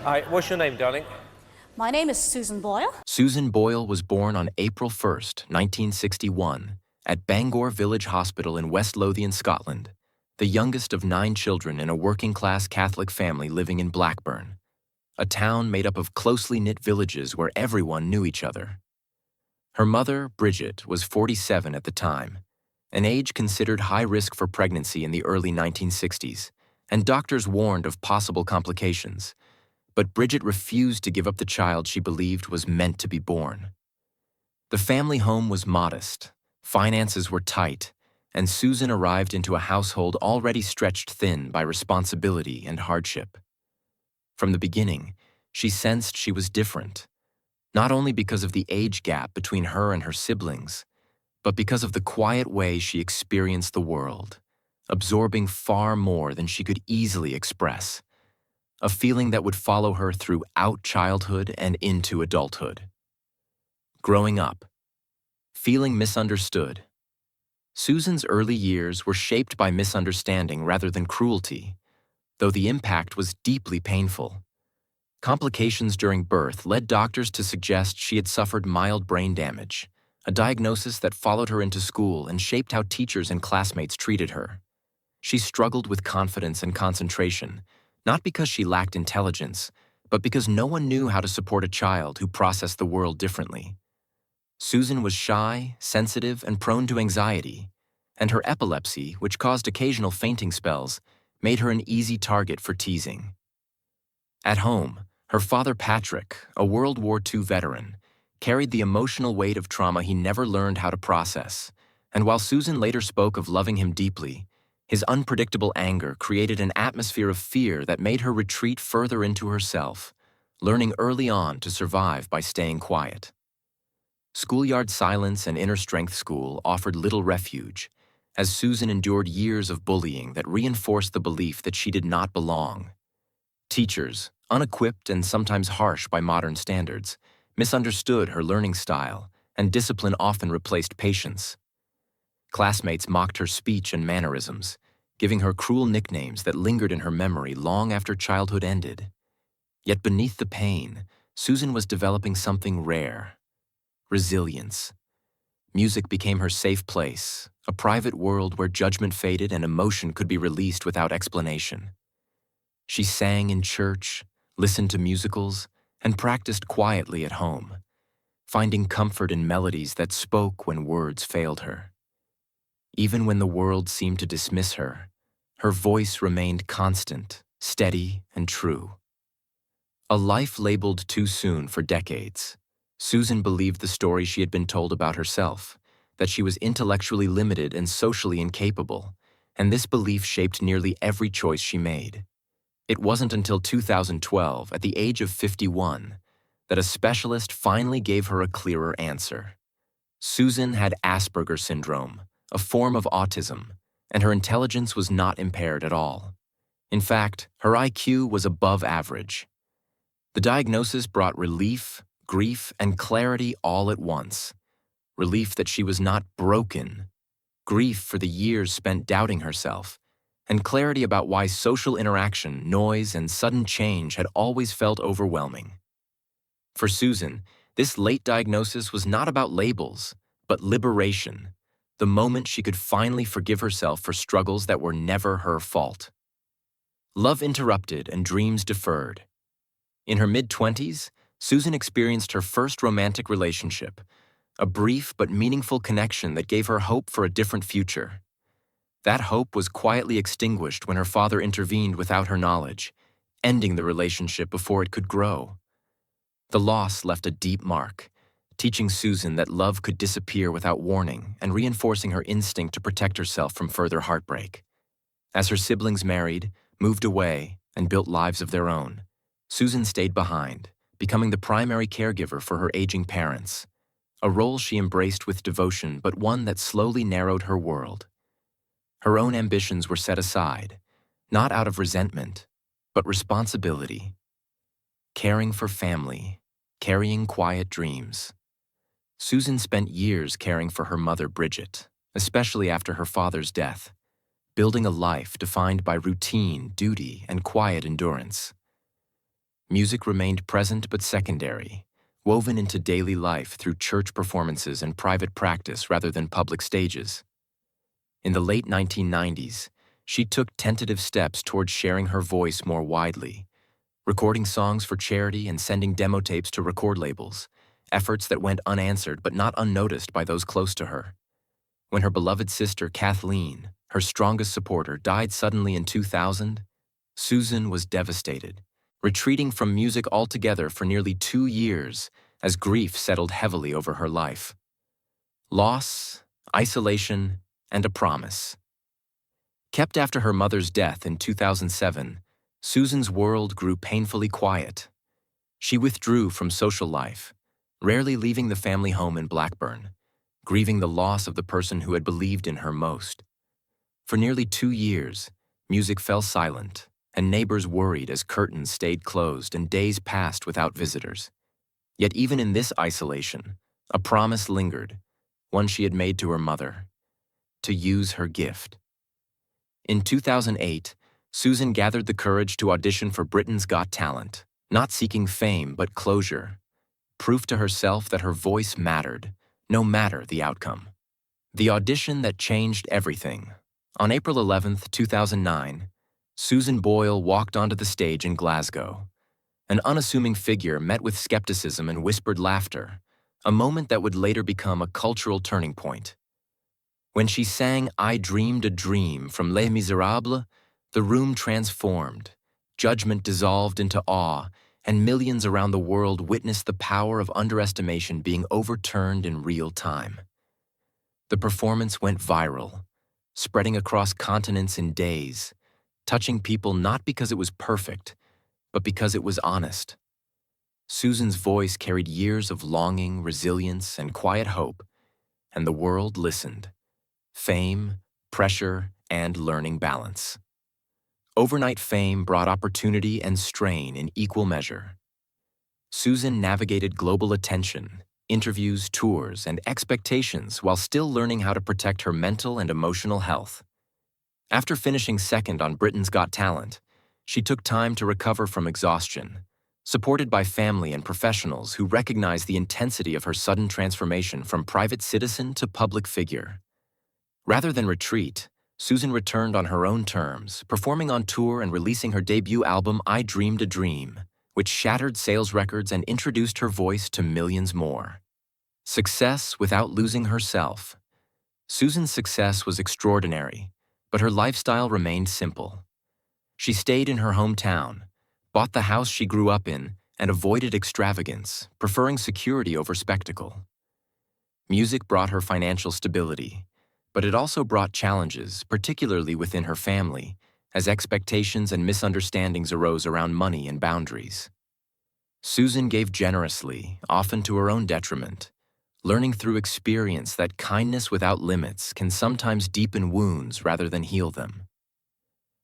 Hi, what's your name, darling? My name is Susan Boyle. Susan Boyle was born on April 1st, 1961, at Bangor Village Hospital in West Lothian, Scotland, the youngest of 9 children in a working-class Catholic family living in Blackburn, a town made up of closely knit villages where everyone knew each other. Her mother, Bridget, was 47 at the time, an age considered high risk for pregnancy in the early 1960s, and doctors warned of possible complications. But Bridget refused to give up the child she believed was meant to be born. The family home was modest, finances were tight, and Susan arrived into a household already stretched thin by responsibility and hardship. From the beginning, she sensed she was different, not only because of the age gap between her and her siblings, but because of the quiet way she experienced the world, absorbing far more than she could easily express. A feeling that would follow her throughout childhood and into adulthood. Growing up, feeling misunderstood. Susan's early years were shaped by misunderstanding rather than cruelty, though the impact was deeply painful. Complications during birth led doctors to suggest she had suffered mild brain damage, a diagnosis that followed her into school and shaped how teachers and classmates treated her. She struggled with confidence and concentration, not because she lacked intelligence, but because no one knew how to support a child who processed the world differently. Susan was shy, sensitive, and prone to anxiety, and her epilepsy, which caused occasional fainting spells, made her an easy target for teasing. At home, her father Patrick, a World War II veteran, carried the emotional weight of trauma he never learned how to process, and while Susan later spoke of loving him deeply, his unpredictable anger created an atmosphere of fear that made her retreat further into herself, learning early on to survive by staying quiet. Schoolyard silence and inner strength school offered little refuge, as Susan endured years of bullying that reinforced the belief that she did not belong. Teachers, unequipped and sometimes harsh by modern standards, misunderstood her learning style, and discipline often replaced patience. Classmates mocked her speech and mannerisms, giving her cruel nicknames that lingered in her memory long after childhood ended. Yet beneath the pain, Susan was developing something rare: resilience. Music became her safe place, a private world where judgment faded and emotion could be released without explanation. She sang in church, listened to musicals, and practiced quietly at home, finding comfort in melodies that spoke when words failed her. Even when the world seemed to dismiss her, her voice remained constant, steady, and true. A life labeled too soon for decades, Susan believed the story she had been told about herself, that she was intellectually limited and socially incapable, and this belief shaped nearly every choice she made. It wasn't until 2012, at the age of 51, that a specialist finally gave her a clearer answer. Susan had Asperger's syndrome, a form of autism, and her intelligence was not impaired at all. In fact, her IQ was above average. The diagnosis brought relief, grief, and clarity all at once. Relief that she was not broken, grief for the years spent doubting herself, and clarity about why social interaction, noise, and sudden change had always felt overwhelming. For Susan, this late diagnosis was not about labels, but liberation, the moment she could finally forgive herself for struggles that were never her fault. Love interrupted and dreams deferred. In her mid-20s, Susan experienced her first romantic relationship, a brief but meaningful connection that gave her hope for a different future. That hope was quietly extinguished when her father intervened without her knowledge, ending the relationship before it could grow. The loss left a deep mark, teaching Susan that love could disappear without warning and reinforcing her instinct to protect herself from further heartbreak. As her siblings married, moved away, and built lives of their own, Susan stayed behind, becoming the primary caregiver for her aging parents, a role she embraced with devotion but one that slowly narrowed her world. Her own ambitions were set aside, not out of resentment, but responsibility. Caring for family, carrying quiet dreams. Susan spent years caring for her mother, Bridget, especially after her father's death, building a life defined by routine, duty, and quiet endurance. Music remained present but secondary, woven into daily life through church performances and private practice rather than public stages. In the late 1990s, she took tentative steps towards sharing her voice more widely, recording songs for charity and sending demo tapes to record labels, efforts that went unanswered but not unnoticed by those close to her. When her beloved sister Kathleen, her strongest supporter, died suddenly in 2000, Susan was devastated, retreating from music altogether for nearly 2 years as grief settled heavily over her life. Loss, isolation, and a promise. Kept after her mother's death in 2007, Susan's world grew painfully quiet. She withdrew from social life, rarely leaving the family home in Blackburn, grieving the loss of the person who had believed in her most. For nearly 2 years, music fell silent, and neighbors worried as curtains stayed closed and days passed without visitors. Yet even in this isolation, a promise lingered, one she had made to her mother: to use her gift. In 2008, Susan gathered the courage to audition for Britain's Got Talent, not seeking fame but closure, proof to herself that her voice mattered, no matter the outcome. The audition that changed everything. On April 11, 2009, Susan Boyle walked onto the stage in Glasgow. An unassuming figure met with skepticism and whispered laughter, a moment that would later become a cultural turning point. When she sang "I Dreamed a Dream" from Les Miserables, the room transformed, judgment dissolved into awe, and millions around the world witnessed the power of underestimation being overturned in real time. The performance went viral, spreading across continents in days, touching people not because it was perfect, but because it was honest. Susan's voice carried years of longing, resilience, and quiet hope, and the world listened. Fame, pressure, and learning balance. Overnight fame brought opportunity and strain in equal measure. Susan navigated global attention, interviews, tours, and expectations while still learning how to protect her mental and emotional health. After finishing second on Britain's Got Talent, she took time to recover from exhaustion, supported by family and professionals who recognized the intensity of her sudden transformation from private citizen to public figure. Rather than retreat, Susan returned on her own terms, performing on tour and releasing her debut album "I Dreamed a Dream," which shattered sales records and introduced her voice to millions more. Success without losing herself. Susan's success was extraordinary, but her lifestyle remained simple. She stayed in her hometown, bought the house she grew up in, and avoided extravagance, preferring security over spectacle. Music brought her financial stability, but it also brought challenges, particularly within her family, as expectations and misunderstandings arose around money and boundaries. Susan gave generously, often to her own detriment, learning through experience that kindness without limits can sometimes deepen wounds rather than heal them.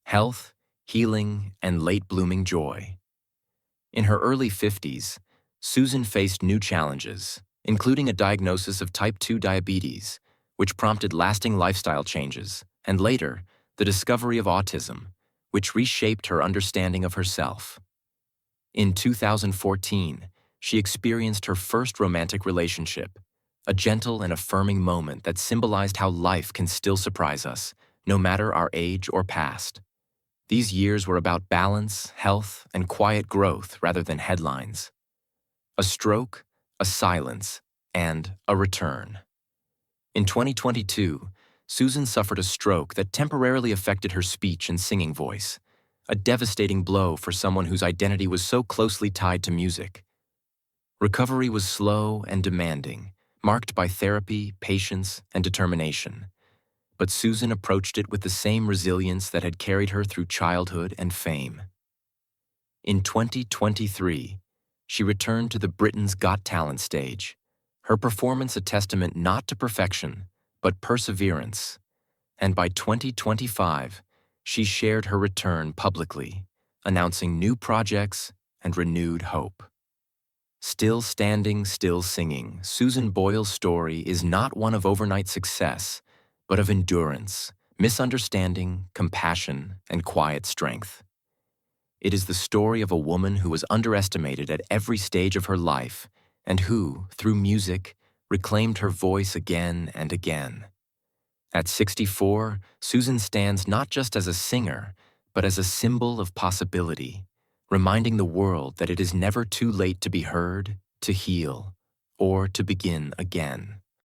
Health, healing, and late-blooming joy. In her early 50s, Susan faced new challenges, including a diagnosis of type 2 diabetes, which prompted lasting lifestyle changes, and later, the discovery of autism, which reshaped her understanding of herself. In 2014, she experienced her first romantic relationship, a gentle and affirming moment that symbolized how life can still surprise us, no matter our age or past. These years were about balance, health, and quiet growth rather than headlines. A stroke, a silence, and a return. In 2022, Susan suffered a stroke that temporarily affected her speech and singing voice, a devastating blow for someone whose identity was so closely tied to music. Recovery was slow and demanding, marked by therapy, patience, and determination. But Susan approached it with the same resilience that had carried her through childhood and fame. In 2023, she returned to the Britain's Got Talent stage, her performance a testament not to perfection, but perseverance. And by 2025, she shared her return publicly, announcing new projects and renewed hope. Still standing, still singing, Susan Boyle's story is not one of overnight success, but of endurance, misunderstanding, compassion, and quiet strength. It is the story of a woman who was underestimated at every stage of her life and who, through music, reclaimed her voice again and again. At 64, Susan stands not just as a singer, but as a symbol of possibility, reminding the world that it is never too late to be heard, to heal, or to begin again.